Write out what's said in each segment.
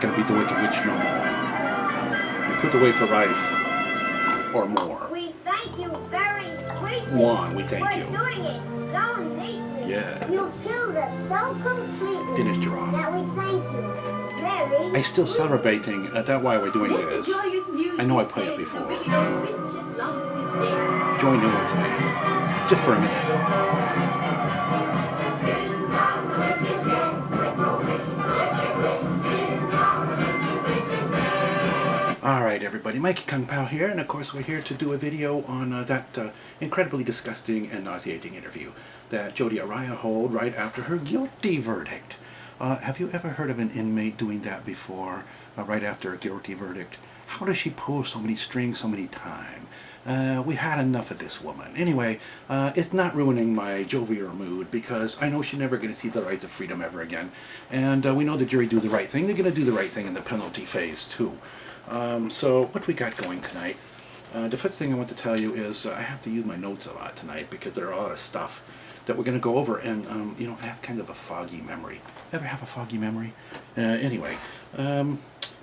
going to be the wicked witch no more. You put away for life or more. We thank you very sweetly. Juan, we thank you. For doing it so neatly. Yeah. You killed us so completely. Finished her off. That we thank you very I'm still celebrating. That's why we're doing this. I know I played it before. Join in with me. Just for a minute. Alright everybody, Mikey Kung Pao here, and of course we're here to do a video on that incredibly disgusting and nauseating interview that Jodi Arias held right after her guilty verdict. Have you ever heard of an inmate doing that before, right after a guilty verdict? How does she pull so many strings so many times? We had enough of this woman. Anyway, it's not ruining my jovial mood because I know she's never going to see the rights of freedom ever again. And we know the jury do the right thing. They're going to do the right thing in the penalty phase too. So what we got going tonight, the first thing I want to tell you is I have to use my notes a lot tonight because there are a lot of stuff that we're going to go over, and you know, I have kind of a foggy memory. Ever have a foggy memory? Anyway,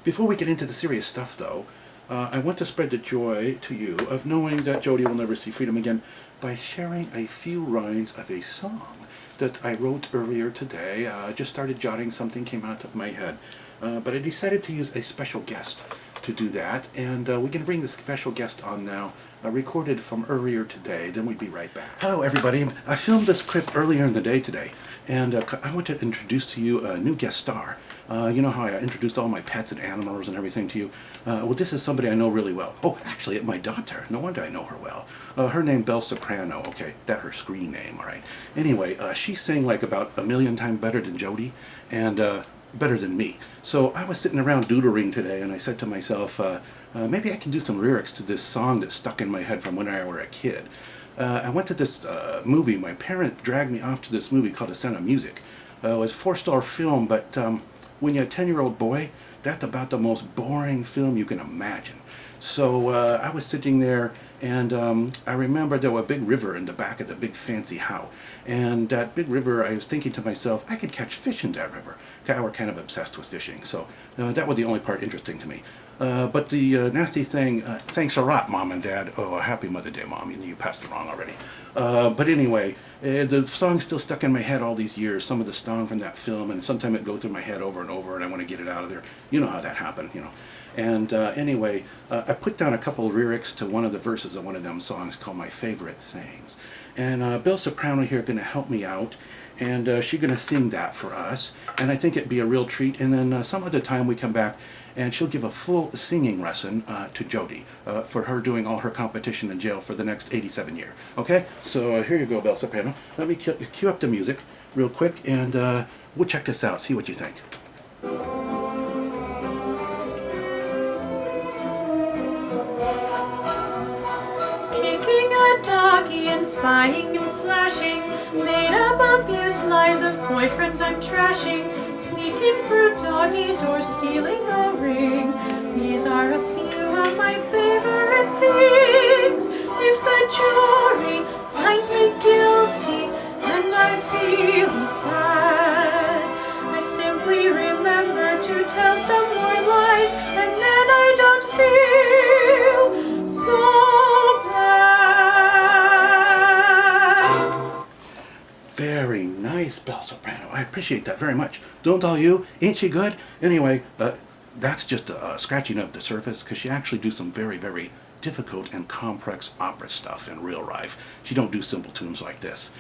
before we get into the serious stuff though, I want to spread the joy to you of knowing that Jodi will never see freedom again by sharing a few lines of a song that I wrote earlier today. I just started jotting, something came out of my head. But I decided to use a special guest to do that, and we're going to bring the special guest on now, recorded from earlier today. Then we'll be right back. Hello everybody, I filmed this clip earlier in the day today, and I want to introduce to you a new guest star. You know how I introduced all my pets and animals and everything to you? Well, this is somebody I know really well. Oh, actually, my daughter. No wonder I know her well. Her name Belle Soprano. Okay, that's her screen name, all right. Anyway, she sang like about 1,000,000 times better than Jodi, and better than me. So I was sitting around doodling today, and I said to myself, maybe I can do some lyrics to this song that's stuck in my head from when I was a kid. I went to this movie. My parent dragged me off to this movie called The Sound of Music. It was a 4-star film, but when you're a 10-year-old boy, that's about the most boring film you can imagine. So I was sitting there, and I remember there was a big river in the back of the big fancy house. And that big river, I was thinking to myself, I could catch fish in that river. I was kind of obsessed with fishing, so that was the only part interesting to me. But the nasty thing, thanks a lot, Mom and Dad. Oh, happy Mother's Day, Mom. You passed along already. But anyway, the song's still stuck in my head all these years, some of the song from that film, and sometimes it goes through my head over and over, and I want to get it out of there. You know how that happened, you know. And anyway, I put down a couple of lyrics to one of the verses of one of them songs called My Favorite Things. And Belle Soprano here going to help me out, and she's going to sing that for us. And I think it'd be a real treat. And then some other time we come back, and she'll give a full singing lesson to Jodi for her doing all her competition in jail for the next 87 years. Okay? So here you go, Belle Soprano. Let me cue up the music real quick, and we'll check this out, see what you think. Doggy and spying and slashing, made up abuse lies of boyfriends I'm trashing, sneaking through doggy doors, stealing a ring. These are a few of my favorite things. If the jury finds me guilty and I'm feeling sad, I simply remember to tell some more lies, and then I don't feel so bad. Very nice, Belle Soprano. I appreciate that very much. Don't all you? Ain't she good? Anyway, that's just a scratching of the surface, because she actually do some very, very difficult and complex opera stuff in real life. She don't do simple tunes like this.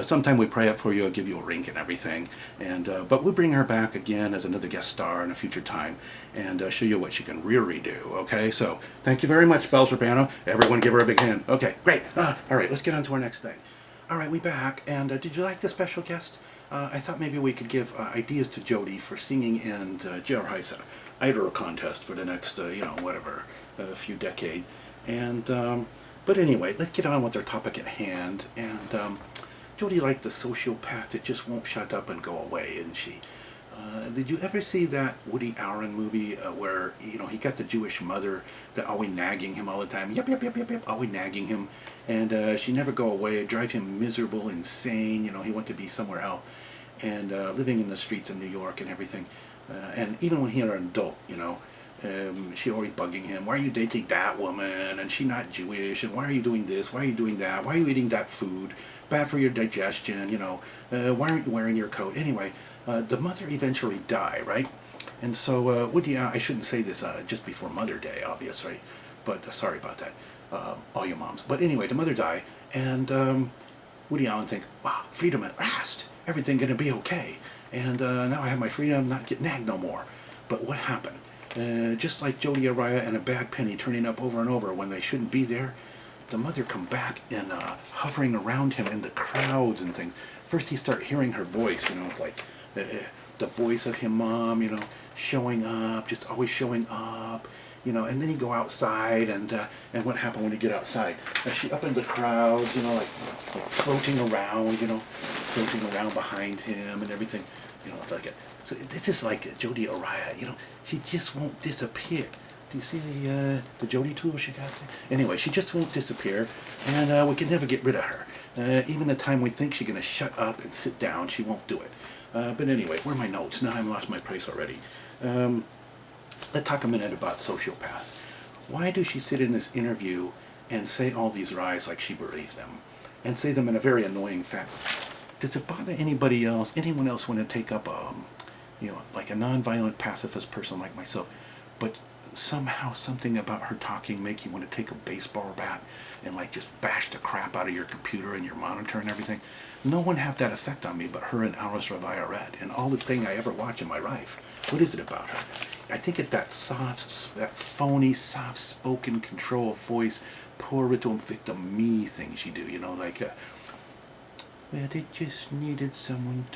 Sometime we pray up for you, I'll give you a ring and everything. And but we'll bring her back again as another guest star in a future time, and show you what she can really do. Okay, so thank you very much, Belle Soprano. Everyone give her a big hand. Okay, great. All right, let's get on to our next thing. All right, we back, and did you like the special guest? I thought maybe we could give ideas to Jodi for singing in Jailhouse Idol contest for the next, you know, whatever, a few decades. And but anyway, let's get on with our topic at hand. And Jodi like the sociopath that just won't shut up and go away, isn't she? Did you ever see that Woody Allen movie where, you know, he got the Jewish mother that always nagging him all the time? Yep, yep, yep, yep, yep, always nagging him. And she never go away. It drive him miserable, insane. You know, he went to be somewhere else. And living in the streets of New York and everything. And even when he was an adult, she always bugging him. Why are you dating that woman? And she not Jewish. And why are you doing this? Why are you doing that? Why are you eating that food? Bad for your digestion. Why aren't you wearing your coat? Anyway, the mother eventually died, right? And so Woody, I shouldn't say this just before Mother Day, obviously, but sorry about that, all you moms. But anyway, the mother died, and Woody Allen think, wow, freedom at last. Everything gonna be okay. And now I have my freedom, not get nagged no more. But what happened? Just like Jodi Arias and a bad penny turning up over and over when they shouldn't be there, the mother come back and hovering around him in the crowds and things. First he start hearing her voice, it's like the voice of him mom, showing up, just always showing up, and then he go outside, and what happened when he get outside? She up in the crowds, like floating around, floating around behind him and everything, like it. So this is like Jodi Arias, she just won't disappear. Do you see the Jodi tool she got there? Anyway, she just won't disappear, and we can never get rid of her. Even the time we think she's gonna shut up and sit down, she won't do it. But anyway, where are my notes? Now I've lost my place already. Let's talk a minute about sociopath. Why does she sit in this interview and say all these lies like she believes them? And say them in a very annoying fashion? Does it bother anybody else, anyone else want to take up, like a non-violent pacifist person like myself, but somehow something about her talking make you want to take a baseball bat and like just bash the crap out of your computer and your monitor and everything? No one have that effect on me but her and Alice Red and all the thing I ever watch in my life. What is it about her? I think it's that phony, soft-spoken control of voice, poor little victim me thing she do, like, well, they just needed someone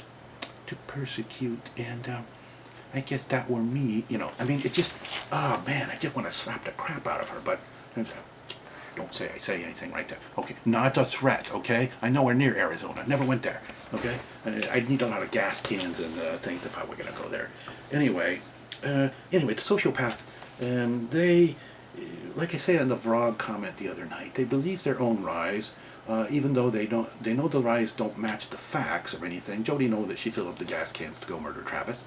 to persecute, and I guess that were me, I mean, it just, oh man, I just want to slap the crap out of her, but don't say I say anything right there. Okay, not a threat, okay? I know we're near Arizona, never went there, okay? I'd need a lot of gas cans and things if I were going to go there. Anyway, the sociopaths, they, like I said in the vlog comment the other night, they believe their own lies, even though they know the lies don't match the facts or anything. Jodi knows that she filled up the gas cans to go murder Travis.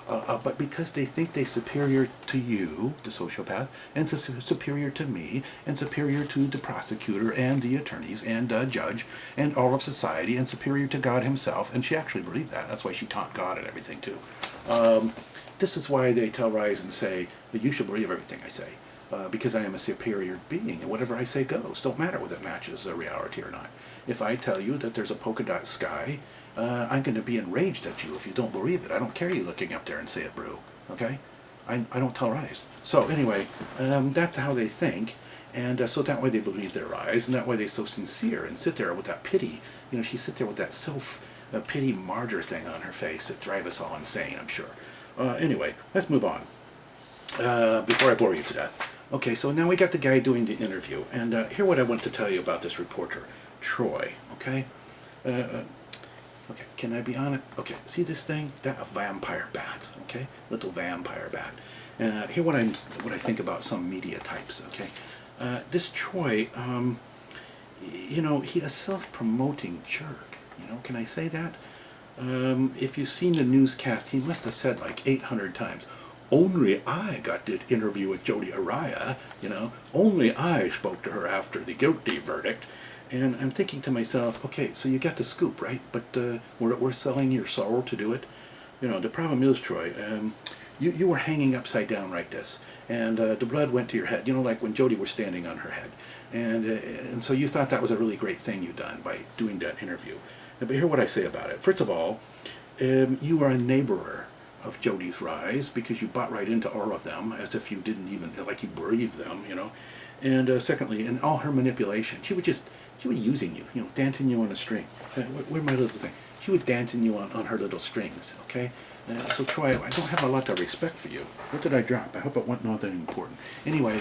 But because they think they're superior to you, the sociopath, and superior to me, and superior to the prosecutor, and the attorneys, and judge, and all of society, and superior to God himself, and she actually believed that. That's why she taught God and everything too. This is why they tell lies and say that you should believe everything I say, because I am a superior being, and whatever I say goes. Don't matter whether it matches the reality or not. If I tell you that there's a polka dot sky, I'm going to be enraged at you if you don't believe it. I don't care you looking up there and say it, brew. Okay? I don't tell lies. So anyway, that's how they think, and so that way they believe their lies, and that way they're so sincere and sit there with that pity. She sit there with that self-pity martyr thing on her face that drive us all insane, I'm sure. Anyway, let's move on before I bore you to death. Okay, so now we got the guy doing the interview, and here what I want to tell you about this reporter, Troy. Okay. Okay, can I be honest? Okay, see this thing? That a vampire bat, okay? Little vampire bat. Here what I think about some media types, okay? This Troy, he a self-promoting jerk, can I say that? If you've seen the newscast, he must have said like 800 times, only I got this interview with Jodi Arias, only I spoke to her after the guilty verdict. And I'm thinking to myself, okay, so you got the scoop, right? But we're selling your soul to do it. The problem is, Troy, you were hanging upside down like this, and the blood went to your head, like when Jodi was standing on her head. And so you thought that was a really great thing you done by doing that interview. But hear what I say about it. First of all, you are a neighborer of Jodi's rise because you bought right into all of them as if you didn't even, like you breathed them, And secondly, in all her manipulation, she was using you, dancing you on a string. Where my little thing? She was dancing you on her little strings, okay? So Troy, I don't have a lot of respect for you. What did I drop? I hope it wasn't nothing important. Anyway,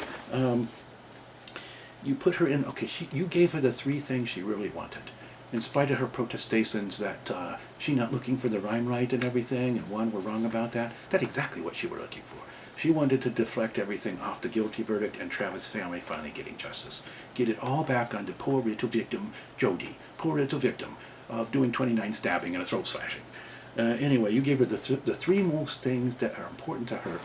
you put her in, okay, you gave her the 3 things she really wanted. In spite of her protestations that she not looking for the LimeLight and everything, and one were wrong about that, that's exactly what she were looking for. She wanted to deflect everything off the guilty verdict and Travis' family finally getting justice. Get it all back on the poor little victim, Jodi. Poor little victim of doing 29 stabbing and a throat slashing. Anyway, you gave her the three most things that are important to her.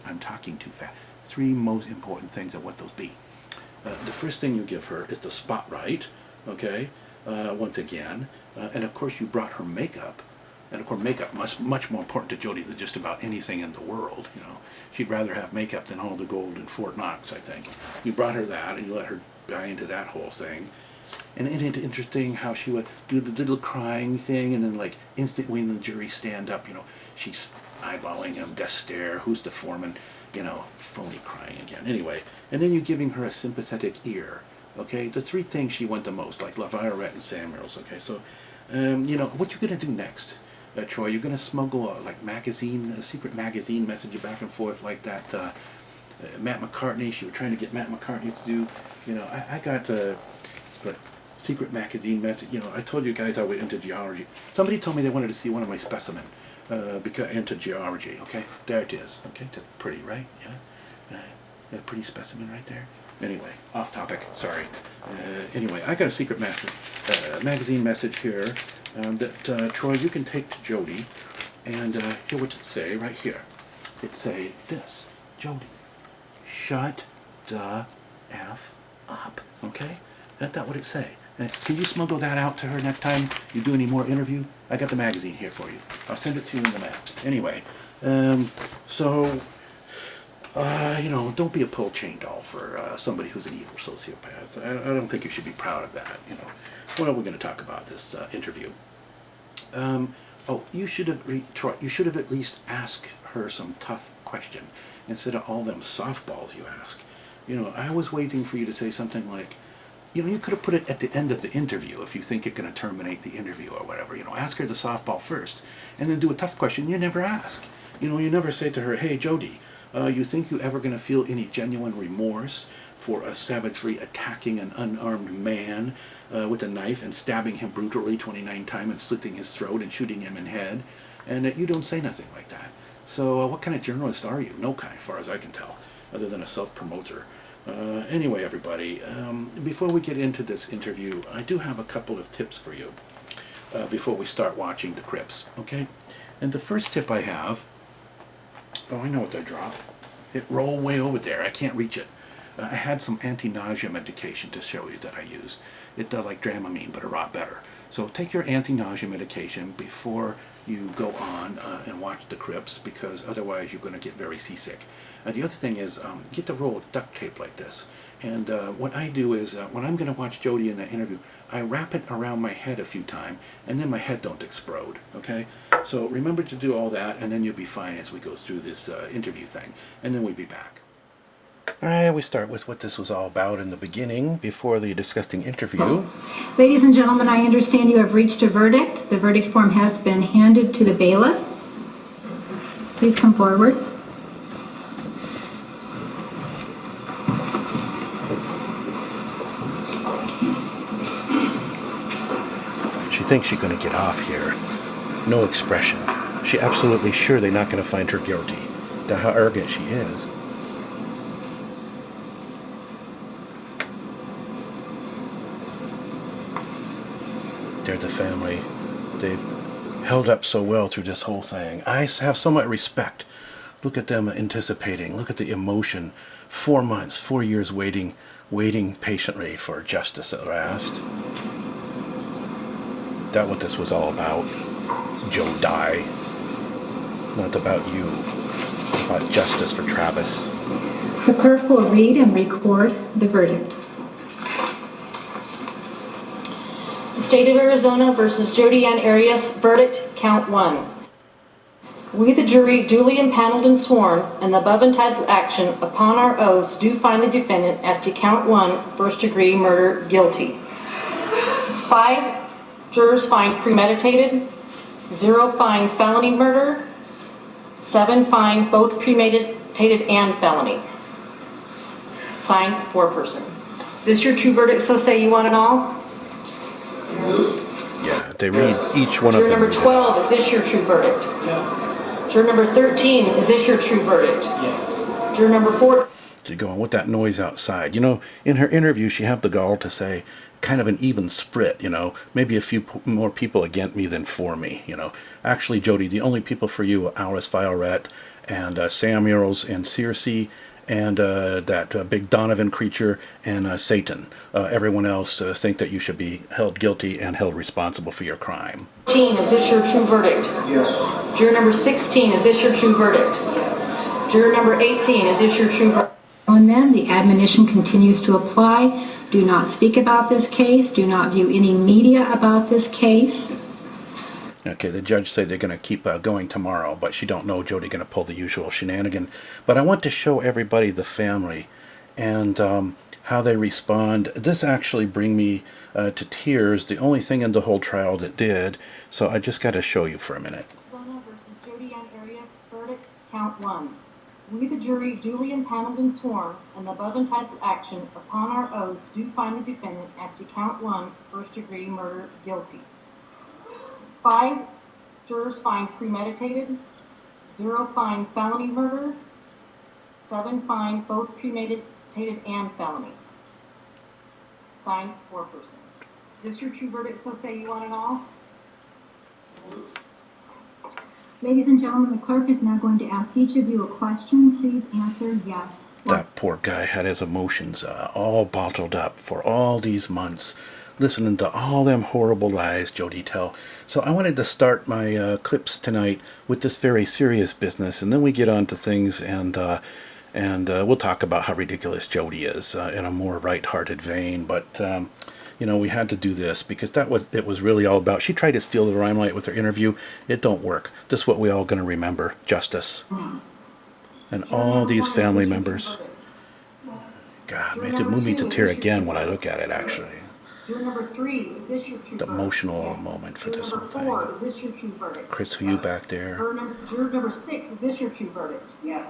I'm talking too fast. Three most important things, and what those be. The first thing you give her is the spotlight, okay, once again. And of course you brought her makeup. And of course makeup much more important to Jodi than just about anything in the world, you know. She'd rather have makeup than all the gold in Fort Knox, I think. You brought her that, and you let her buy into that whole thing. And isn't it interesting how she would do the little crying thing, and then like instantly when the jury stand up, you know, she's eyeballing him, death stare, who's the foreman, you know, phony crying again. Anyway, and then you're giving her a sympathetic ear, okay? The three things she went the most, like LaViolette and Samuels, okay? So, you know, what you gonna do next, Troy? You're gonna smuggle a secret magazine message back and forth like that Matt McCartney, she was trying to get Matt McCartney to do, you know, I got the secret magazine message, you know, I told you guys I was into geology. Somebody told me they wanted to see one of my specimen, because into geology, okay? There it is, okay? That's pretty, right? Yeah? A pretty specimen right there. Anyway, off topic, sorry. Anyway, I got a secret magazine message here that, Troy, you can take to Jodi, and hear what it say right here. It say this, Jodi, shut the F up, okay? That's what it say. Can you smuggle that out to her next time you do any more interview? I got the magazine here for you. I'll send it to you in the mail. Anyway, you know, don't be a pull chain doll for somebody who's an evil sociopath. I don't think you should be proud of that, you know. What are we going to talk about this interview? You should have, Troy, you should have at least asked her some tough question instead of all them softballs you ask. You know, I was waiting for you to say something like, you know, you could have put it at the end of the interview if you think it's going to terminate the interview or whatever. You know, ask her the softball first, and then do a tough question you never ask. You know, you never say to her, hey, Jodi, you think you ever going to feel any genuine remorse for savagely attacking an unarmed man with a knife and stabbing him brutally 29 times and slitting his throat and shooting him in the head? And you don't say nothing like that. So what kind of journalist are you? No kind, as far as I can tell, other than a self-promoter. Anyway, everybody, before we get into this interview, I do have a couple of tips for you before we start watching the Crips, okay? And the first tip I have, I know what I dropped. It rolled way over there. I can't reach it. I had some anti-nausea medication to show you that I use. It does like Dramamine, but a lot better. So take your anti-nausea medication before you go on and watch the Crips, because otherwise you're going to get very seasick. The other thing is, get the roll of duct tape like this. And what I do is, when I'm going to watch Jodi in that interview, I wrap it around my head a few times, and then my head don't explode, okay? So remember to do all that, and then you'll be fine as we go through this interview thing. And then we'll be back. All right, we start with what this was all about in the beginning, before the disgusting interview. Ladies and gentlemen, I understand you have reached a verdict. The verdict form has been handed to the bailiff. Please come forward. She thinks she's going to get off here. No expression. She's absolutely sure they're not going to find her guilty. That's how arrogant she is. They're the family. They've held up so well through this whole thing. I have so much respect. Look at them anticipating. Look at the emotion. 4 months, 4 years waiting patiently for justice at last. That's what this was all about. Jodi. Not about you. About justice for Travis. The clerk will read and record the verdict. The State of Arizona versus Jodi Arias, verdict, count 1. We, the jury, duly impaneled and sworn, in the above entitled action, upon our oaths, do find the defendant as to count 1, first-degree murder, guilty. 5 jurors find premeditated, 0 find felony murder, 7 find both premeditated and felony. Signed, 4-person. Is this your true verdict, so say you want it all? Yeah, they read each one of Juror them. number 12, is this your true verdict? Yes. Juror number 13, is this your true verdict? Yes. Juror number 4. She's going with that noise outside. You know, in her interview, she had the gall to say, kind of an even split, you know, maybe a few more people against me than for me, you know. Actually, Jodi, the only people for you are Alice Violet and Samuels and Circe and that big TheDonovanCreature and Satan. Everyone else think that you should be held guilty and held responsible for your crime. 16, is this your true verdict? Yes. Juror number 16, is this your true verdict? Yes. Juror number 18, is this your true verdict? And then the admonition continues to apply. Do not speak about this case. Do not view any media about this case. Okay, the judge said they're going to keep going tomorrow, but she don't know Jodi going to pull the usual shenanigan. But I want to show everybody the family and how they respond. This actually bring me to tears, the only thing in the whole trial that did. So I just got to show you for a minute. Versus Jodi Arias, verdict, count 1. We, the jury, duly impaneled and sworn, and the above entitled action, upon our oaths, do find the defendant as to count 1, first-degree murder, guilty. 5 jurors find premeditated, 0 find felony murder, 7 find both premeditated and felony. Signed, 4 persons. Is this your true verdict, so say you want it all? Ladies and gentlemen, the clerk is now going to ask each of you a question. Please answer yes. That poor guy had his emotions all bottled up for all these months, listening to all them horrible lies Jodi tell. So I wanted to start my clips tonight with this very serious business, and then we get on to things, and we'll talk about how ridiculous Jodi is in a more right-hearted vein. But you know, we had to do this because it was really all about. She tried to steal the LimeLight with her interview. It don't work. This is what we all going to remember: justice. And all these family members. God, man, it moved me to tear again when I look at it, actually. Juror number 3, is this your true The verdict? emotional moment for this whole Juror number 4, thing. is this your true verdict? Chris, who you back there? Juror number 6, is this your true verdict? Yes.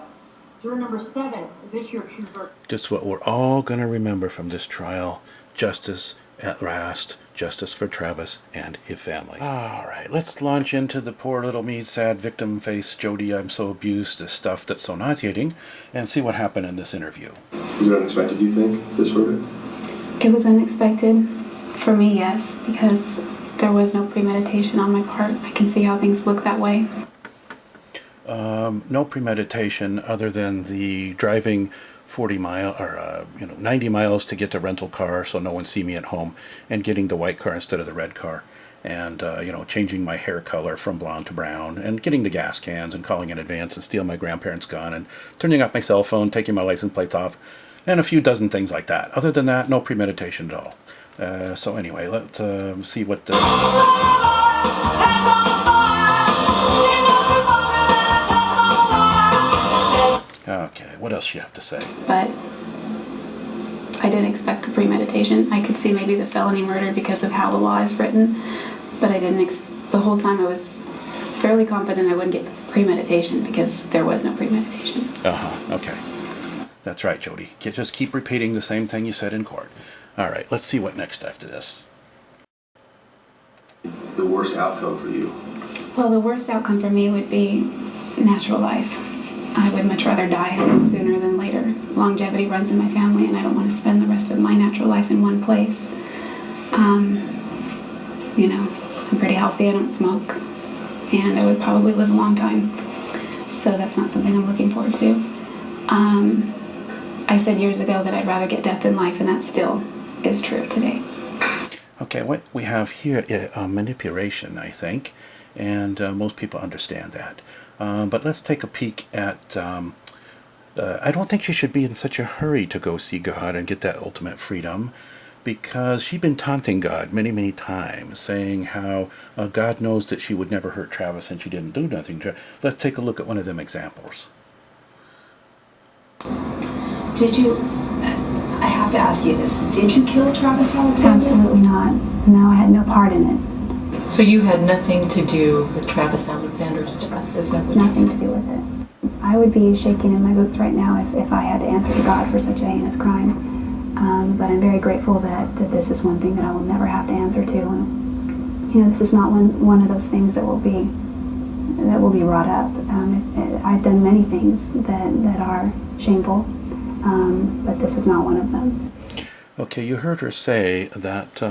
Juror number 7, is this your true verdict? Just what we're all going to remember from this trial. Justice at last. Justice for Travis and his family. All right, let's launch into the poor little me, sad victim face, Jodi, I'm so abused, the stuff that's so nauseating, and see what happened in this interview. Was it unexpected, do you think, this verdict? It was unexpected for me, yes, because there was no premeditation on my part. I can see how things look that way. No premeditation other than the driving 90 miles to get the rental car so no one see me at home, and getting the white car instead of the red car, and changing my hair color from blonde to brown, and getting the gas cans and calling in advance and stealing my grandparents' gun and turning off my cell phone, taking my license plates off, and a few dozen things like that. Other than that, no premeditation at all. So anyway, let's see what the... Okay, what else you have to say? But I didn't expect the premeditation. I could see maybe the felony murder because of how the law is written, but I didn't. The whole time I was fairly confident I wouldn't get premeditation because there was no premeditation. Okay. That's right, Jodi. Just keep repeating the same thing you said in court. All right, let's see what next after this. The worst outcome for you? Well, the worst outcome for me would be natural life. I would much rather die sooner than later. Longevity runs in my family, and I don't want to spend the rest of my natural life in one place. I'm pretty healthy. I don't smoke, and I would probably live a long time. So that's not something I'm looking forward to. I said years ago that I'd rather get death than life, and that still is true today. Okay, what we have here is manipulation, I think, and most people understand that. But let's take a peek at, I don't think she should be in such a hurry to go see God and get that ultimate freedom, because she's been taunting God many, many times, saying how God knows that she would never hurt Travis and she didn't do nothing. Let's take a look at one of them examples. Did you, I have to ask you this, did you kill Travis Alexander? Absolutely not. No, I had no part in it. So you had nothing to do with Travis Alexander's death, is that what Nothing to do with it. I would be shaking in my boots right now if I had to answer to God for such a heinous crime. But I'm very grateful that this is one thing that I will never have to answer to. And, this is not one of those things that will be brought up. I've done many things that are shameful, but this is not one of them. Okay, you heard her say that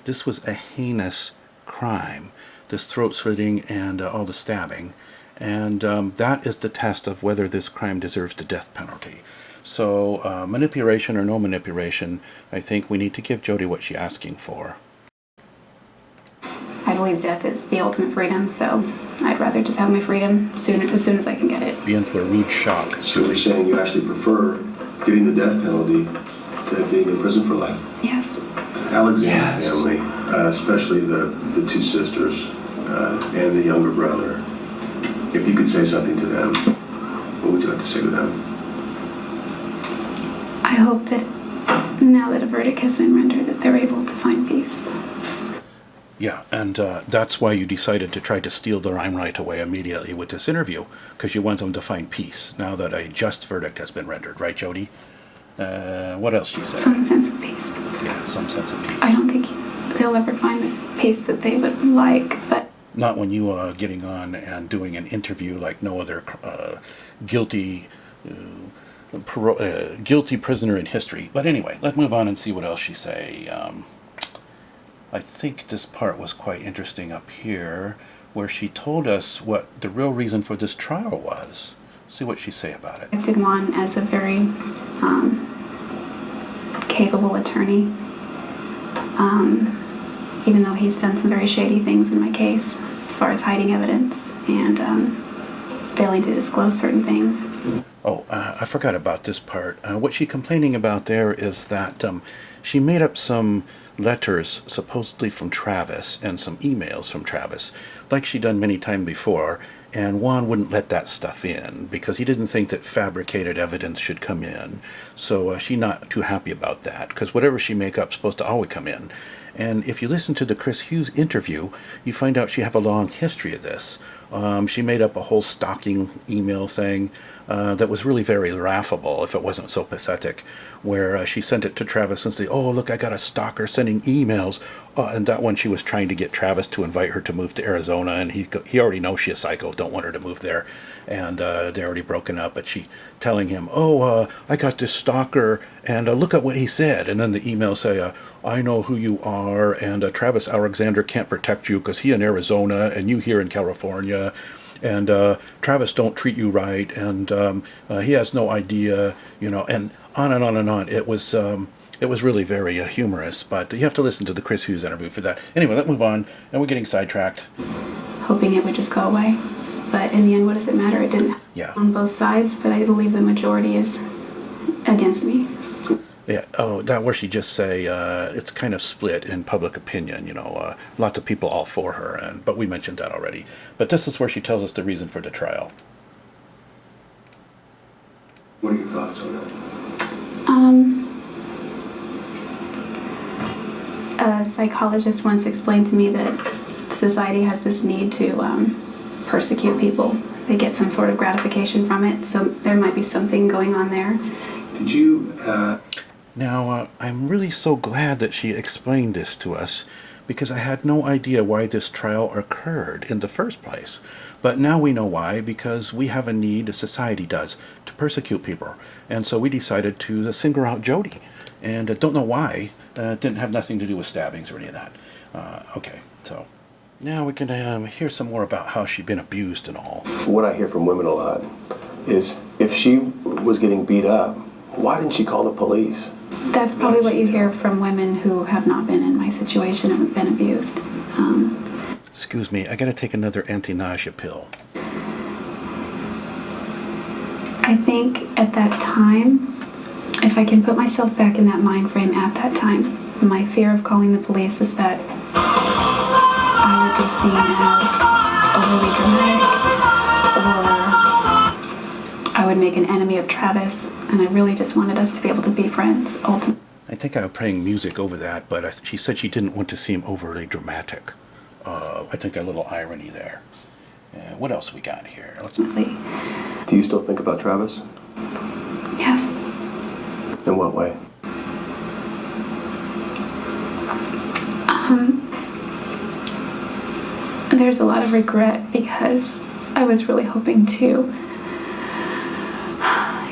this was a heinous crime, this throat slitting and all the stabbing, and that is the test of whether this crime deserves the death penalty. So manipulation or no manipulation, I think we need to give Jodi what she's asking for. I believe death is the ultimate freedom, so I'd rather just have my freedom as soon as I can get it. Be in for a rude shock. So you're saying you actually prefer getting the death penalty to being in prison for life? Yes. Alexander's family, especially the two sisters and the younger brother, if you could say something to them, what would you like to say to them? I hope that now that a verdict has been rendered, that they're able to find peace. Yeah, and that's why you decided to try to steal the LimeLight away immediately with this interview, because you want them to find peace now that a just verdict has been rendered, right, Jodi? What else she said? Some sense of peace. Yeah, some sense of peace. I don't think they'll ever find the peace that they would like, but... Not when you are getting on and doing an interview like no other guilty prisoner in history. But anyway, let's move on and see what else she say. I think this part was quite interesting up here, where she told us what the real reason for this trial was. See what she say about it. I did Juan as a very capable attorney, even though he's done some very shady things in my case, as far as hiding evidence and failing to disclose certain things. Oh, I forgot about this part. What she's complaining about there is that she made up some letters supposedly from Travis and some emails from Travis, like she'd done many times before, and Juan wouldn't let that stuff in because he didn't think that fabricated evidence should come in. So she's not too happy about that, because whatever she make up is supposed to always come in. And if you listen to the Chris Hughes interview, you find out she have a long history of this. She made up a whole stalking email thing that was really very laughable if it wasn't so pathetic, where she sent it to Travis and said, "Oh, look, I got a stalker sending emails." And that one she was trying to get Travis to invite her to move to Arizona, and he already knows she's a psycho, don't want her to move there, and they're already broken up. But she telling him, "Oh, I got this stalker, and look at what he said." And then the email say, "I know who you are, and Travis Alexander can't protect you because he in Arizona and you here in California, and Travis don't treat you right, and he has no idea," and on and on and on. It was really very humorous, but you have to listen to the Chris Hughes interview for that. Anyway, let's move on, and we're getting sidetracked. Hoping it would just go away. But in the end, what does it matter? It didn't on both sides, but I believe the majority is against me. Yeah, that where she just say it's kind of split in public opinion, lots of people all for her, but we mentioned that already. But this is where she tells us the reason for the trial. What are your thoughts on that? A psychologist once explained to me that society has this need to persecute people. They get some sort of gratification from it, so there might be something going on there. Did you... Now, I'm really so glad that she explained this to us, because I had no idea why this trial occurred in the first place. But now we know why, because we have a need, society does, to persecute people. And so we decided to single out Jodi. And don't know why. It didn't have nothing to do with stabbings or any of that. Okay, so now we can hear some more about how she'd been abused and all. What I hear from women a lot is if she was getting beat up, why didn't she call the police? That's probably what you hear from women who have not been in my situation and been abused. Excuse me, I gotta take another anti-nausea pill. I think at that time, if I can put myself back in that mind frame at that time, my fear of calling the police is that I would be seen as overly dramatic, or I would make an enemy of Travis, and I really just wanted us to be able to be friends, ultimately. I think I was playing music over that, but she said she didn't want to seem overly dramatic. I think a little irony there. What else we got here? Do you still think about Travis? Yes. In what way? There's a lot of regret because I was really hoping to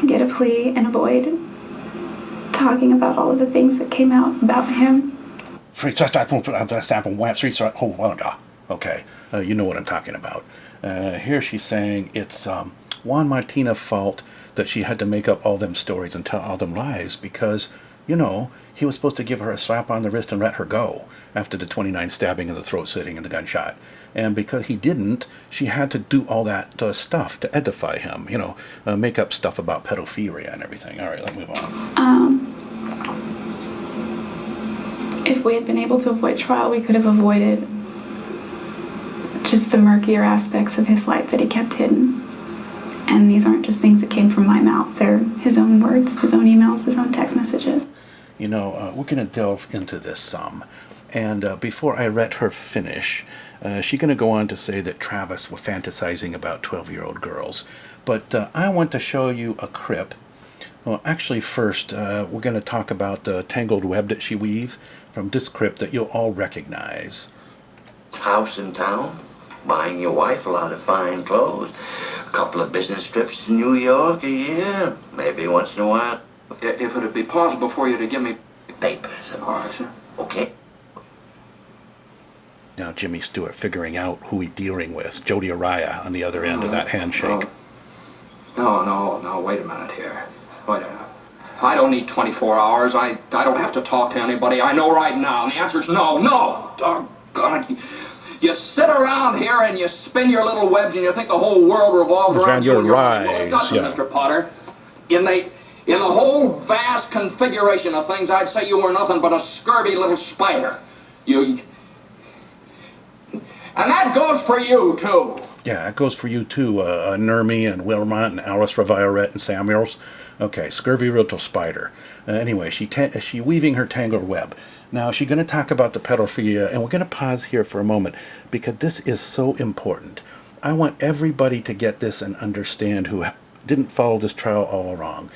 get a plea and avoid talking about all of the things that came out about him. Okay, you know what I'm talking about. Here she's saying it's Juan Martinez's fault that she had to make up all them stories and tell all them lies because, you know, he was supposed to give her a slap on the wrist and let her go after the 29 stabbing in the throat, sitting in the gunshot. And because he didn't, she had to do all that stuff to edify him, you know, make up stuff about pedophilia and everything. All right, let's move on. If we had been able to avoid trial, we could have avoided just the murkier aspects of his life that he kept hidden. And these aren't just things that came from my mouth. They're his own words, his own emails, his own text messages. You know, we're going to delve into this some. And before I let her finish, she's going to go on to say that Travis was fantasizing about 12-year-old girls. But I want to show you a crip. Well, actually, first, we're going to talk about the tangled web that she weave from this crip that you'll all recognize. House in town, buying your wife a lot of fine clothes, a couple of business trips to New York a year, maybe once in a while. If it'd be possible for you to give me papers. All right, sir. Okay. Now Jimmy Stewart figuring out who he's dealing with. Jodi Arias on the other end of that handshake. No, wait a minute here. Wait a minute. I don't need 24 hours. I don't have to talk to anybody. I know right now. And the answer's no. Doggone it. You sit around here and you spin your little webs and you think the whole world revolves around you. Rise, yeah. Mr. Potter. In the whole vast configuration of things, I'd say you were nothing but a scurvy little spider. And that goes for you, too. Yeah, it goes for you, too, Nermi and Wilmot and Alice Raviolette and Samuels. Okay, scurvy little spider. Anyway, she weaving her tangled web. Now, she's going to talk about the pedophilia, and we're going to pause here for a moment, because this is so important. I want everybody to get this and understand who didn't follow this trial all along.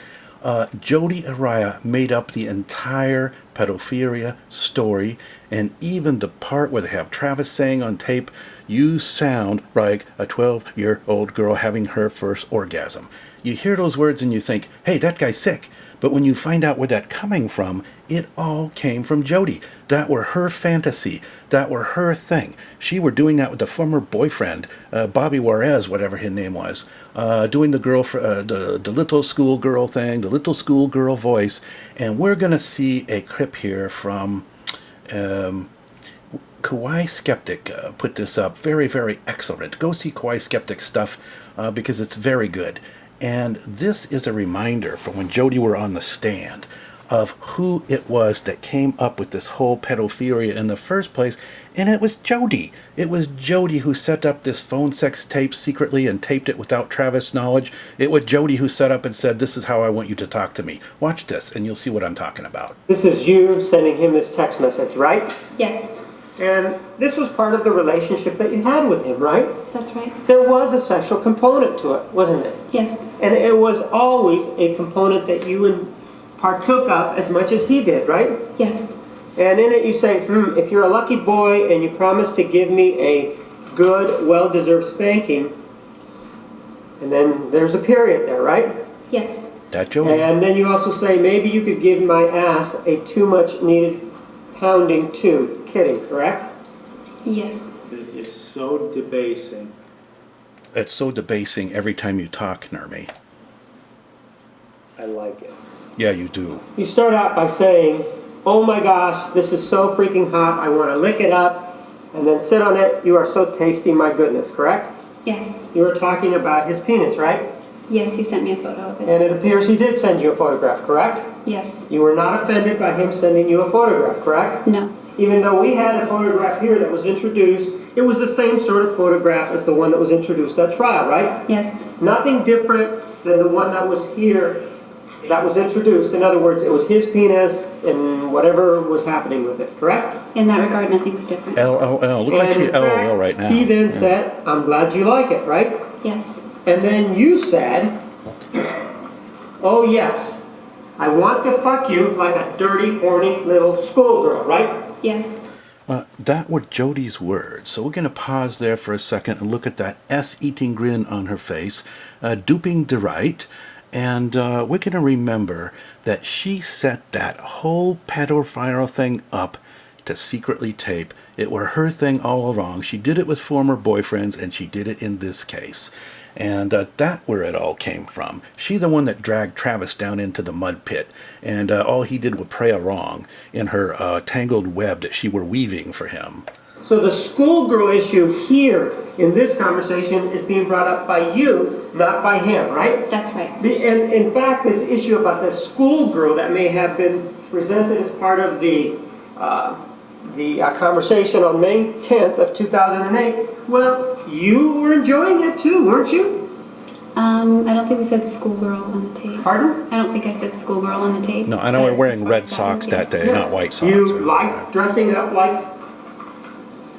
Jodi Arias made up the entire pedophilia story, and even the part where they have Travis saying on tape, "You sound like a 12-year-old girl having her first orgasm." You hear those words and you think, hey, that guy's sick. But when you find out where that's coming from, it all came from Jodi. That were her fantasy. That were her thing. She were doing that with the former boyfriend, Bobby Juarez, whatever his name was, doing the girl, the little schoolgirl thing, the little schoolgirl voice. And we're going to see a clip here from Kawaii Skeptic put this up. Very, very excellent. Go see Kawaii Skeptic stuff because it's very good. And this is a reminder from when Jodi were on the stand of who it was that came up with this whole pedophilia in the first place. And it was Jodi. It was Jodi who set up this phone sex tape secretly and taped it without Travis' knowledge. It was Jodi who set up and said, "This is how I want you to talk to me. Watch this and you'll see what I'm talking about." This is you sending him this text message, right? Yes, And this was part of the relationship that you had with him, right? that's right. There was a sexual component to it, wasn't it? Yes, And it was always a component that you partook of as much as he did, right? yes, And in it you say, if you're a lucky boy and you promise to give me a good, well-deserved spanking, and then there's a period there, right? yes, That Jodi. And then you also say, maybe you could give my ass a too much needed pounding too. Kidding, correct? yes. It's so debasing. It's so debasing every time you talk, Nermi. I like it. Yeah, you do. You start out by saying, oh my gosh, this is so freaking hot, I want to lick it up, and then sit on it, you are so tasty, my goodness, correct? Yes, You were talking about his penis, right? yes, he sent me a photo of it. And it appears he did send you a photograph, correct? Yes, You were not offended by him sending you a photograph, correct? no, Even though we had a photograph here that was introduced, it was the same sort of photograph as the one that was introduced at trial, right? yes, Nothing different than the one that was here that was introduced. In other words, it was his penis and whatever was happening with it, correct? in that regard, nothing was different. LOL. Look like she in fact, LOL right now. he then Yeah. said, I'm glad you like it, right? Yes, And then you said, oh yes, I want to fuck you like a dirty, horny little schoolgirl, right? yes, That were Jodi's words. So we're going to pause there for a second and look at that S-eating grin on her face, duping the right. And we're going to remember that she set that whole pedophile thing up to secretly tape. It were her thing all along. She did it with former boyfriends, and she did it in this case. And that where it all came from. She the one that dragged Travis down into the mud pit, and all he did was pray along in her tangled web that she were weaving for him. So the schoolgirl issue here in this conversation is being brought up by you, not by him, right? That's right. And in fact, this issue about the schoolgirl that may have been presented as part of the conversation on May 10th of 2008, well, you were enjoying it too, weren't you? I don't think we said schoolgirl on the tape. Pardon? I don't think I said schoolgirl on the tape. No, I know we're wearing red socks that day, not white socks. You like dressing up like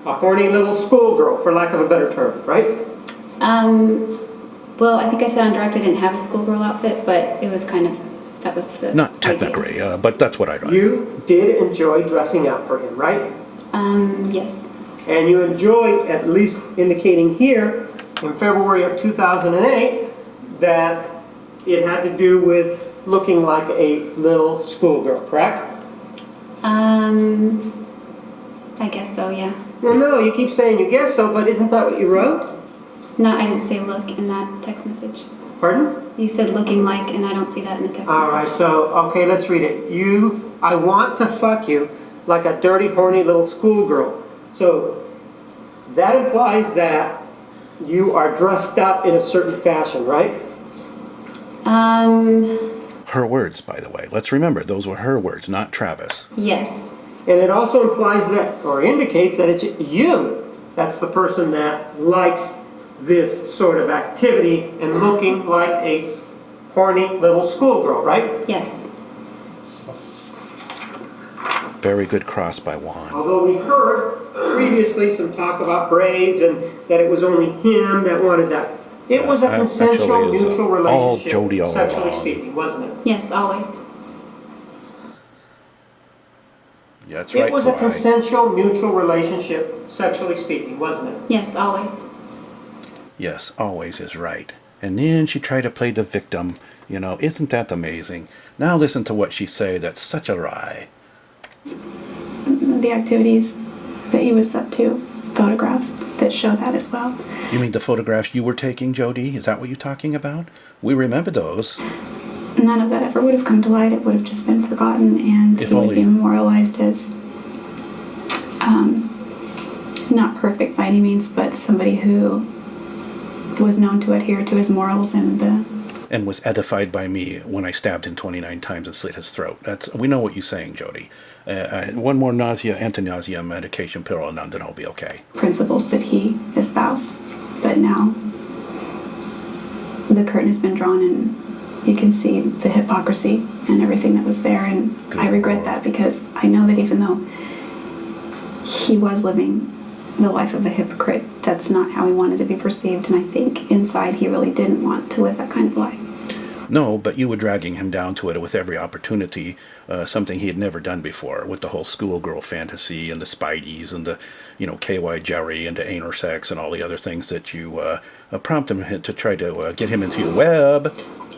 a horny little schoolgirl, for lack of a better term, right? Well, I think I said on direct I didn't have a schoolgirl outfit, but it was kind of, that was the Not technically, but that's what I do. You did enjoy dressing up for him, right? Yes. And you enjoyed at least indicating here in February of 2008 that it had to do with looking like a little schoolgirl, correct? I guess so, yeah. Well, no, you keep saying you guess so, but isn't that what you wrote? No, I didn't say look in that text message. Pardon? You said looking like, and I don't see that in the text All message. right, so, okay, let's read it. I want to fuck you like a dirty, horny little schoolgirl. So that implies that you are dressed up in a certain fashion, right? Her words, by the way. Let's remember, those were her words, not Travis. Yes. And it also implies that, or indicates that it's you that's the person that likes this sort of activity and looking like a horny little schoolgirl, right? Yes. Very good cross by Juan. Although we heard previously some talk about braids and that it was only him that wanted that. It was a consensual, mutual relationship, all Jodi all sexually along. speaking, wasn't it? Yes, always. Yeah, that's right. It was a consensual, mutual relationship, sexually speaking, wasn't it? Yes, always. Yes, always is right. And then she tried to play the victim. You know, isn't that amazing? Now listen to what she say. That's such a lie. The activities that he was up to, photographs that show that as well. You mean the photographs you were taking, Jodi? Is that what you're talking about? We remember those. None of that ever would have come to light. It would have just been forgotten, and If he would only- be memorialized as not perfect by any means, but somebody who was known to adhere to his morals and was edified by me when I stabbed him 29 times and slit his throat. We know what you're saying, Jodi. One more anti-nausea medication pill, and then I'll be okay. principles that he espoused. But now the curtain has been drawn, and you can see the hypocrisy and everything that was there, and I regret that, because I know that even though he was living the life of a hypocrite, that's not how he wanted to be perceived, and I think inside he really didn't want to live that kind of life. No, but you were dragging him down to it with every opportunity, something he had never done before, with the whole schoolgirl fantasy and the Spideys and the, KY Jerry and the anal sex and all the other things that you prompt him to try to get him into your web.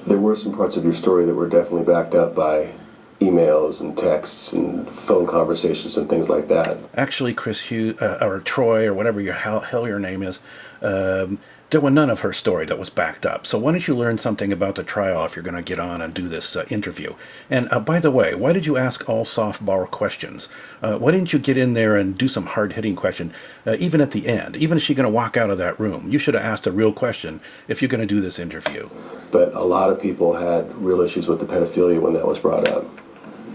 There were some parts of your story that were definitely backed up by emails and texts and phone conversations and things like that. Actually, Chris Hughes, or Troy, or whatever hell your name is, there was none of her story that was backed up. So why don't you learn something about the trial if you're going to get on and do this interview? And by the way, why did you ask all softball questions? Why didn't you get in there and do some hard-hitting question, even at the end? Even if she's going to walk out of that room, you should have asked a real question if you're going to do this interview. But a lot of people had real issues with the pedophilia when that was brought up.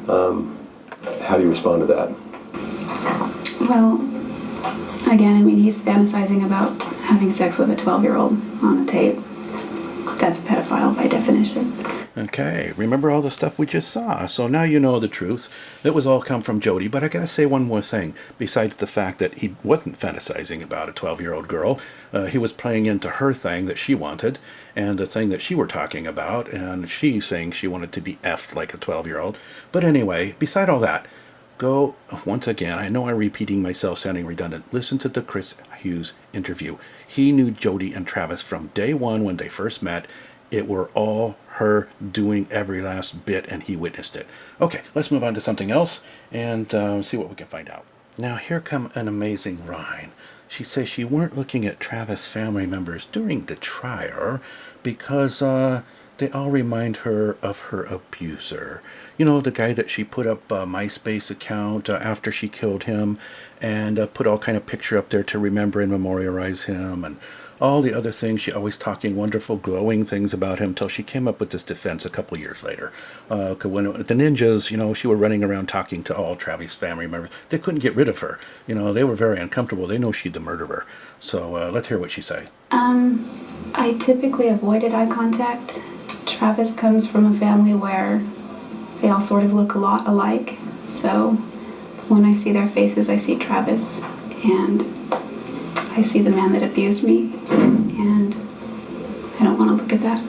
How do you respond to that? Well, again, I mean, he's fantasizing about having sex with a 12-year-old on a tape. That's a pedophile by definition. Okay, remember all the stuff we just saw. So now you know the truth. It was all come from Jodi, but I gotta say one more thing. Besides the fact that he wasn't fantasizing about a 12-year-old girl, he was playing into her thing that she wanted, and the thing that she were talking about, and she saying she wanted to be effed like a 12-year-old. But anyway, beside all that, go, once again, I know I'm repeating myself, sounding redundant, listen to the Chris Hughes interview. He knew Jodi and Travis from day one when they first met. It were all her doing every last bit, and he witnessed it. Okay, let's move on to something else and see what we can find out. Now, here come an amazing line. She says she weren't looking at Travis' family members during the trial because they all remind her of her abuser. You know, the guy that she put up a MySpace account after she killed him and put all kind of picture up there to remember and memorialize him and all the other things. She always talking wonderful, glowing things about him till she came up with this defense a couple of years later. When the ninjas, you know, she were running around talking to all Travis' family members. They couldn't get rid of her. You know, they were very uncomfortable. They know she's the murderer. So let's hear what she say. I typically avoided eye contact. Travis comes from a family where they all sort of look a lot alike. So when I see their faces, I see Travis, and I see the man that abused me, and I don't want to look at that.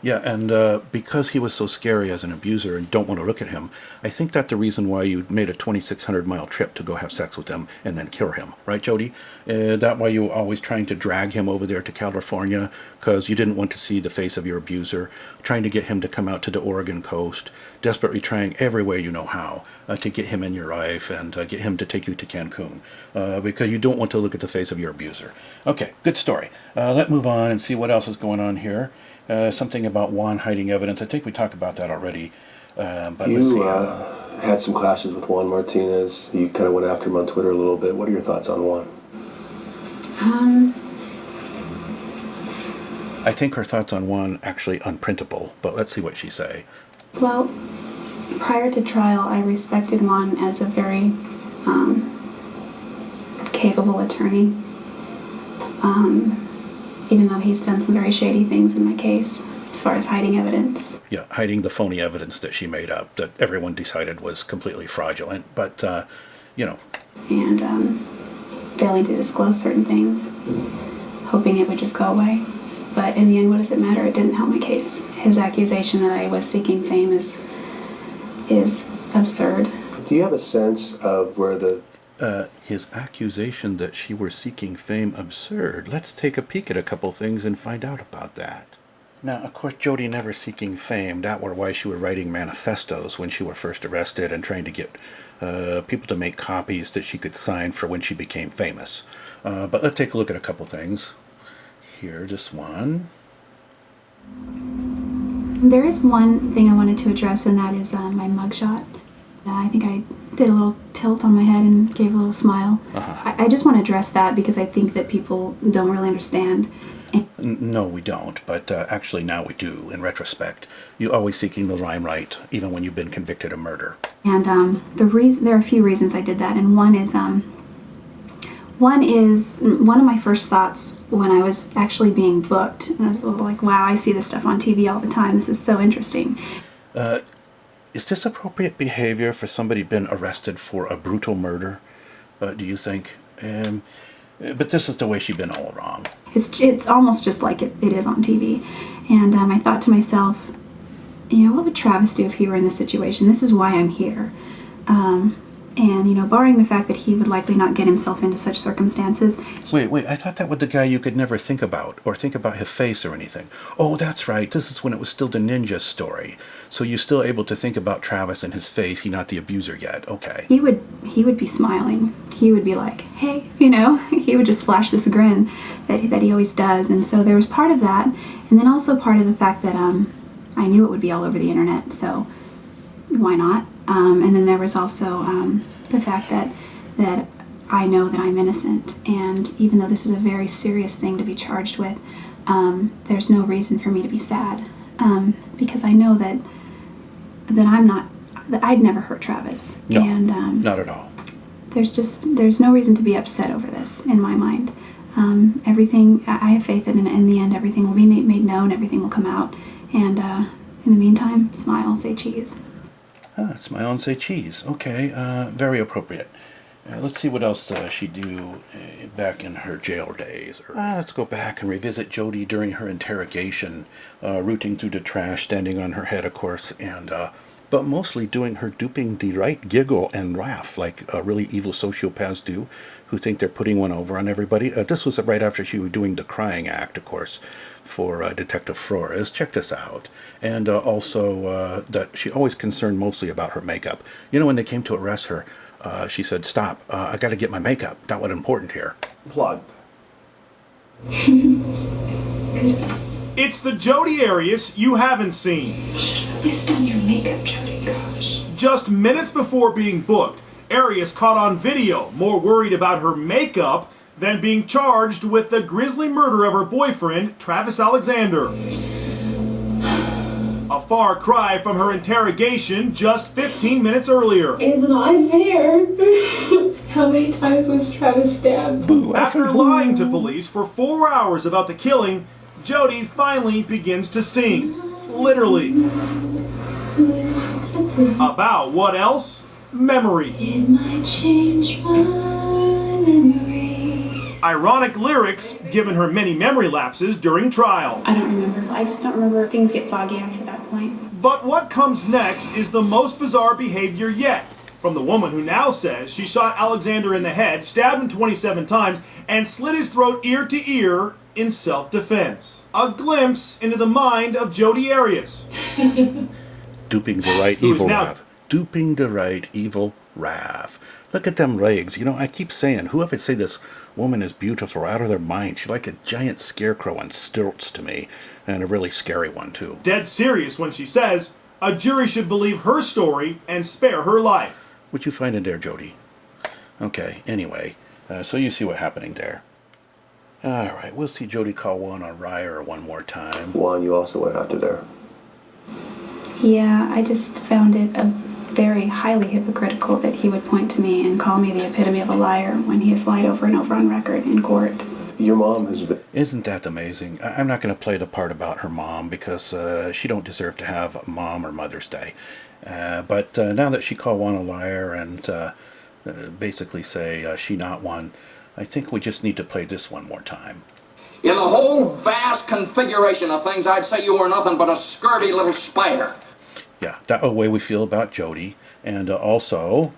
Yeah, and because he was so scary as an abuser and don't want to look at him, I think that's the reason why you made a 2,600-mile trip to go have sex with him and then kill him. Right, Jodi? That why you were always trying to drag him over there to California because you didn't want to see the face of your abuser, trying to get him to come out to the Oregon coast, desperately trying every way you know how to get him in your life and get him to take you to Cancun because you don't want to look at the face of your abuser. Okay, good story. Let's move on and see what else is going on here. Something about Juan hiding evidence. I think we talked about that already. But let's see. Had some clashes with Juan Martinez. You kind of went after him on Twitter a little bit. What are your thoughts on Juan? I think her thoughts on Juan actually unprintable, but let's see what she say. Well, prior to trial, I respected Juan as a very capable attorney. Even though he's done some very shady things in my case, as far as hiding evidence. Yeah, hiding the phony evidence that she made up that everyone decided was completely fraudulent, but, you know. And failing to disclose certain things, hoping it would just go away. But in the end, what does it matter? It didn't help my case. His accusation that I was seeking fame is absurd. Do you have a sense of where his accusation that she were seeking fame absurd? Let's take a peek at a couple things and find out about that. Now, of course, Jodi never seeking fame. That were why she were writing manifestos when she were first arrested and trying to get people to make copies that she could sign for when she became famous. But let's take a look at a couple things. Here, this one. There is one thing I wanted to address, and that is my mugshot. I think I did a little tilt on my head and gave a little smile. I just want to address that because I think that people don't really understand. No, we don't, but actually now we do, in retrospect. You're always seeking the LimeLight, even when you've been convicted of murder. And there are a few reasons I did that, and one is one of my first thoughts when I was actually being booked. And I was a little like, wow, I see this stuff on TV all the time. This is so interesting. Is this appropriate behavior for somebody been arrested for a brutal murder? Do you think? But this is the way she's been all along. It's almost just like it is on TV. And I thought to myself, you know, what would Travis do if he were in this situation? This is why I'm here. And, you know, barring the fact that he would likely not get himself into such circumstances. Wait, I thought that was the guy you could never think about, or think about his face or anything. Oh, that's right, this is when it was still the ninja story. So you're still able to think about Travis and his face, he's not the abuser yet, okay. He would be smiling. He would be like, hey, you know, he would just flash this grin that he always does. And so there was part of that, and then also part of the fact that I knew it would be all over the internet, so why not? And then there was also the fact that I know that I'm innocent, and even though this is a very serious thing to be charged with, there's no reason for me to be sad, because I know that I'd never hurt Travis. No, and, not at all. There's no reason to be upset over this in my mind. Everything, I have faith that in the end everything will be made known, everything will come out, and in the meantime, smile, say cheese. Smile and say cheese. Okay, very appropriate. Let's see what else she do back in her jail days. Let's go back and revisit Jodi during her interrogation, rooting through the trash, standing on her head, of course, and but mostly doing her duping delight, giggle, and laugh like really evil sociopaths do, who think they're putting one over on everybody. This was right after she was doing the crying act, of course, for Detective Flores. Check this out. And also that she always concerned mostly about her makeup. You know, when they came to arrest her, she said, "Stop, I got to get my makeup. Not what's important here." Plugged. It's the Jodi Arias you haven't seen. It's on your makeup, Jodi, gosh. Just minutes before being booked, Arias caught on video, more worried about her makeup than being charged with the grisly murder of her boyfriend, Travis Alexander. A far cry from her interrogation just 15 minutes earlier. It's not fair. How many times was Travis stabbed? After lying to police for 4 hours about the killing, Jodi finally begins to sing. Literally. About what else? Memory. It might change my memory. Ironic lyrics given her many memory lapses during trial. I don't remember. I just don't remember. Things get foggy after that point. But what comes next is the most bizarre behavior yet. From the woman who now says she shot Alexander in the head, stabbed him 27 times, and slit his throat ear to ear in self-defense. A glimpse into the mind of Jodi Arias. Duping the right evil Rav. Duping the right evil Rav. Look at them legs. You know, I keep saying, whoever say this woman is beautiful out of their mind. She's like a giant scarecrow on stilts to me, and a really scary one too. Dead serious when she says a jury should believe her story and spare her life. What you find in there, Jodi? Okay, anyway, so you see what's happening there. All right, we'll see Jodi call Juan Arias one more time. Juan, you also went after there. Yeah, I just found it very highly hypocritical that he would point to me and call me the epitome of a liar when he has lied over and over on record in court. Your mom has been... Isn't that amazing? I'm not going to play the part about her mom because she don't deserve to have Mom or Mother's Day. But now that she called Juan a liar and basically say she not one, I think we just need to play this one more time. In the whole vast configuration of things, I'd say you were nothing but a scurvy little spider. Yeah, that way we feel about Jodi. And also...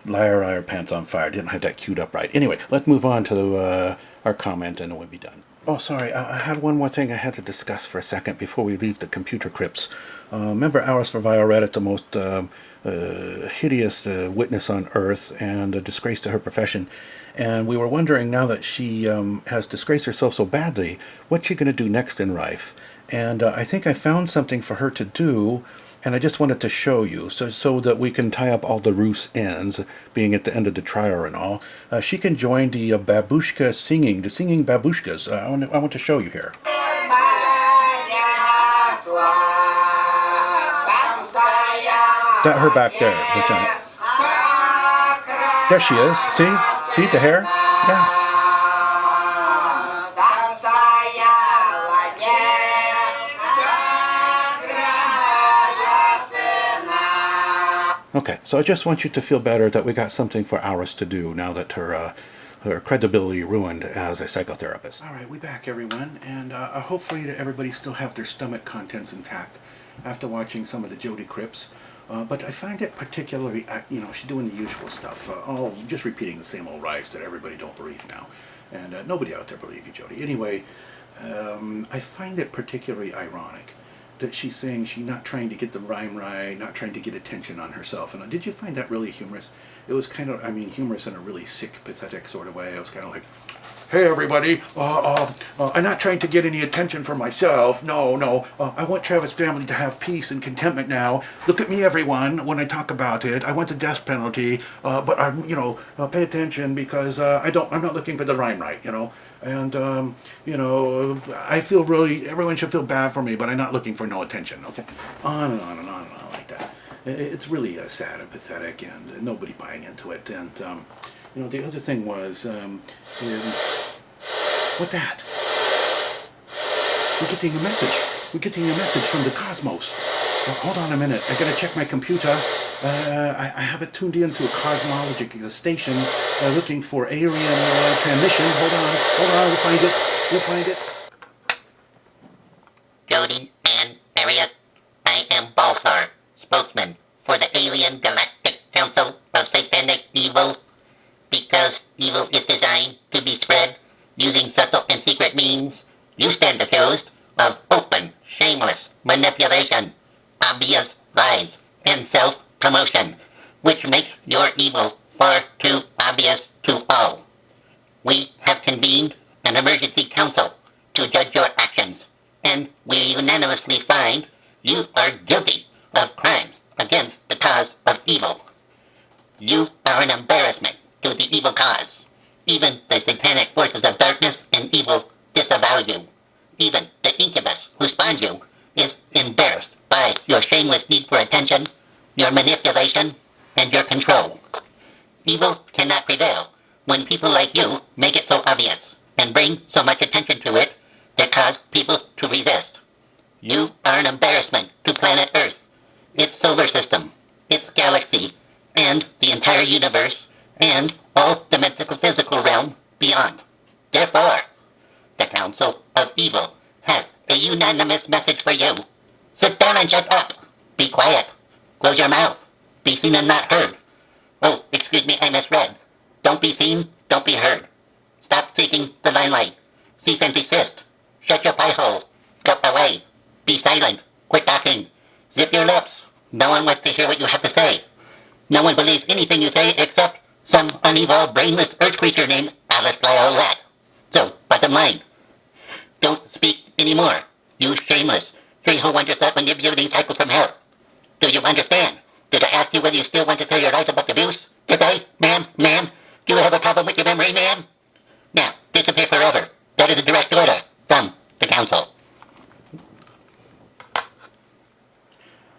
Liar, liar, pants on fire. Didn't have that queued up right. Anyway, let's move on to our comment and then we'll be done. Oh, sorry, I had one more thing I had to discuss for a second before we leave the computer crypts. Remember Alice for Violet, the most hideous witness on earth and a disgrace to her profession. And we were wondering, now that she has disgraced herself so badly, what's she going to do next in life? And I think I found something for her to do, and I just wanted to show you, so that we can tie up all the loose ends, being at the end of the trial and all. She can join the babushka singing, the singing babushkas. I want to show you here. That her back there. There she is. See the hair? Yeah. Okay, so I just want you to feel better that we got something for Alice to do now that her credibility ruined as a psychotherapist. All right, we back, everyone, and hopefully everybody still have their stomach contents intact after watching some of the Jodi Crips. But I find it particularly, she's doing the usual stuff, all just repeating the same old lies that everybody don't believe now. And nobody out there believes you, Jodi. Anyway, I find it particularly ironic that she's saying she's not trying to get the rhyme right, not trying to get attention on herself. And did you find that really humorous? It was kind of, humorous in a really sick, pathetic sort of way. It was kind of like, hey everybody, I'm not trying to get any attention for myself. No, I want Travis' family to have peace and contentment now. Look at me, everyone, when I talk about it. I want the death penalty, but I'm, pay attention because I'm not looking for the rhyme right, And, I feel really, everyone should feel bad for me, but I'm not looking for no attention, okay? On and on and on and on like that. It's really sad and pathetic, and nobody buying into it. And, the other thing was, what that? We're getting a message. We're getting a message from the cosmos. Hold on a minute. I gotta check my computer. I have it tuned into a cosmological station looking for alien transmission. Hold on. We'll find it. Jodi and Arias spokesman for the Alien Galactic Council of Satanic Evil, because evil is designed to be spread using subtle and secret means. You stand accused of open, shameless manipulation, obvious lies, and self-promotion, which makes your evil far too obvious to all. We have convened an emergency council to judge your actions, and we unanimously find you are guilty of crimes against the cause of evil. You are an embarrassment to the evil cause. Even the satanic forces of darkness and evil disavow you. Even the incubus who spawned you is embarrassed by your shameless need for attention, your manipulation, and your control. Evil cannot prevail when people like you make it so obvious and bring so much attention to it that cause people to resist. You are an embarrassment to planet Earth, its solar system, its galaxy, and the entire universe, and all the mythical physical realm beyond. Therefore, the Council of Evil has a unanimous message for you. Sit down and shut up. Be quiet. Close your mouth. Be seen and not heard. Oh, excuse me, I misread. Don't be seen, don't be heard. Stop seeking the limelight. Cease and desist. Shut your pie hole. Go away. Be silent. Quit talking. Zip your lips. No one wants to hear what you have to say. No one believes anything you say except some unevolved, brainless earth creature named Alice Violet. So, bottom line, don't speak anymore. You shameless, three-hole wondrous manipulating cycle from hell. Do you understand? Did I ask you whether you still want to tell your lies about abuse? Did I? Ma'am? Do you have a problem with your memory, ma'am? Now, disappear forever. That is a direct order from the council.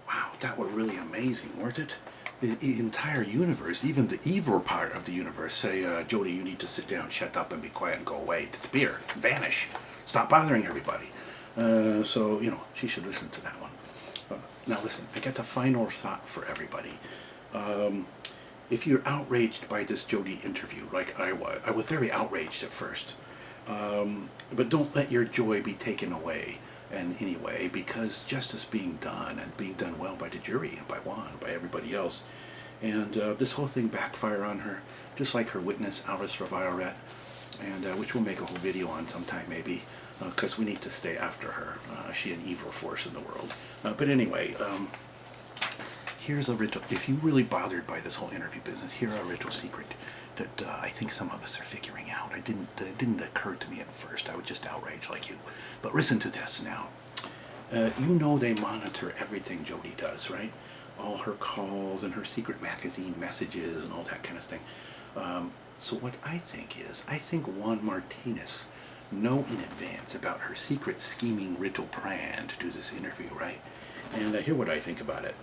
Wow, that was really amazing, weren't it? The entire universe, even the evil part of the universe, say, Jodi, you need to sit down, shut up, and be quiet and go away. Disappear. Vanish. Stop bothering everybody. So, she should listen to that one. Now listen, I got a final thought for everybody. If you're outraged by this Jodi interview, like I was very outraged at first. But don't let your joy be taken away in any way, because justice being done, and being done well by the jury, and by Juan, by everybody else. And this whole thing backfire on her, just like her witness, Alice Violet, and which we'll make a whole video on sometime maybe, because we need to stay after her. She an evil force in the world. But anyway, here's a little, if you're really bothered by this whole interview business, here's a little secret that I think some of us are figuring out. It didn't occur to me at first. I was just outraged like you. But listen to this now. They monitor everything Jodi does, right? All her calls and her secret magazine messages and all that kind of thing. So what I think Juan Martinez know in advance about her secret scheming little plan to do this interview, right? And hear what I think about it.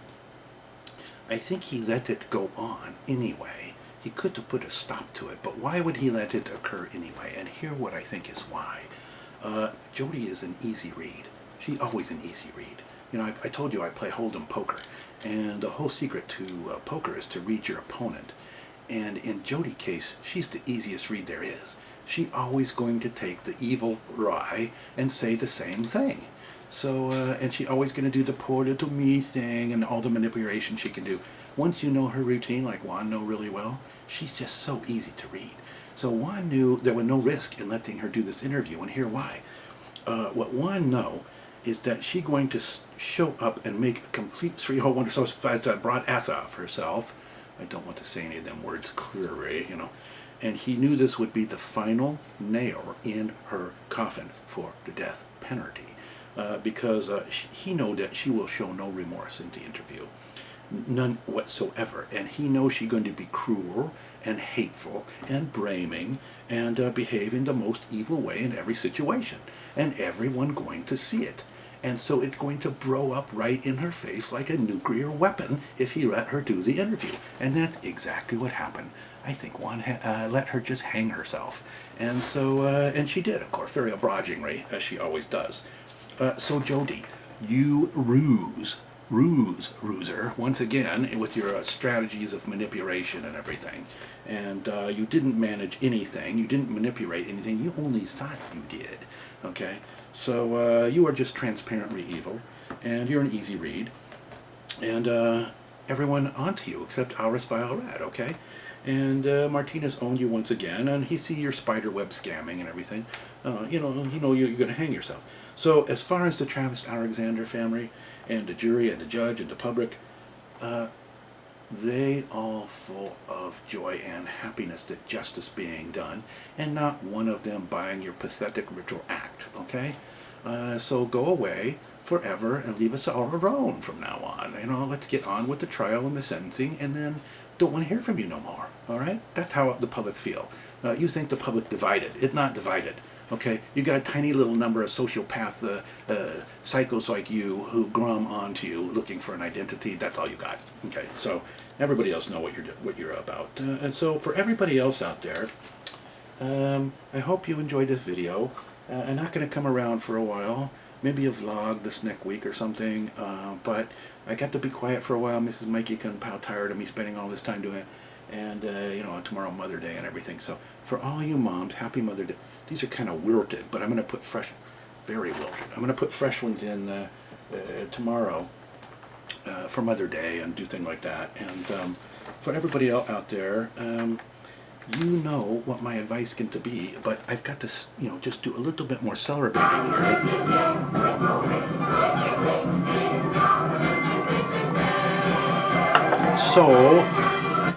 I think he let it go on anyway. He could have put a stop to it, but why would he let it occur anyway? And here what I think is why. Jodi is an easy read. She's always an easy read. I told you I play Hold'em poker, and the whole secret to poker is to read your opponent. And in Jodi's case, she's the easiest read there is. She's always going to take the evil lie and say the same thing. So, and she's always going to do the poor little me thing and all the manipulation she can do. Once you know her routine, like Juan know really well, she's just so easy to read. So Juan knew there was no risk in letting her do this interview, and here why. What Juan know is that she's going to show up and make a complete three-hole wonder, so brought ass off herself. I don't want to say any of them words clearly, And he knew this would be the final nail in her coffin for the death penalty. Because he knows that she will show no remorse in the interview. None whatsoever. And he knows she's going to be cruel and hateful and blaming and behave in the most evil way in every situation. And everyone going to see it. And so it's going to blow up right in her face like a nuclear weapon if he let her do the interview. And that's exactly what happened. I think Juan let her just hang herself. And so, and she did, of course, very obligingly, as she always does. So Jodi, you ruser, once again, with your strategies of manipulation and everything. And you didn't manage anything, you didn't manipulate anything, you only thought you did, okay? So you are just transparently evil, and you're an easy read. And everyone onto you except Auris Vile Red, okay? And Martinez owned you once again, and he see your spider web scamming and everything. You know you're going to hang yourself. So as far as the Travis Alexander family and the jury and the judge and the public, they all full of joy and happiness that justice being done, and not one of them buying your pathetic ritual act, okay? So go away forever and leave us all alone from now on. You know, let's get on with the trial and the sentencing, and then don't want to hear from you no more, all right? That's how the public feel. You think the public divided. It's not divided, okay? You got a tiny little number of sociopath psychos like you who grum onto you looking for an identity. That's all you got, okay? So everybody else know what you're about. And so for everybody else out there, I hope you enjoyed this video. I'm not going to come around for a while. Maybe a vlog this next week or something, but I got to be quiet for a while. Mrs. Mikey Kung Pao tired of me spending all this time doing it, and you know, tomorrow Mother Day and everything. So for all you moms, happy Mother Day. These are kind of wilted, but I'm going to put fresh, very wilted. I'm going to put fresh ones in tomorrow for Mother Day and do things like that. And for everybody else out there, you know what my advice can to be, but I've got to, you know, just do a little bit more celebrating here. So,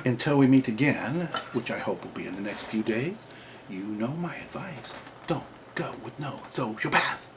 until we meet again, which I hope will be in the next few days, you know my advice. Don't go with no sociopath.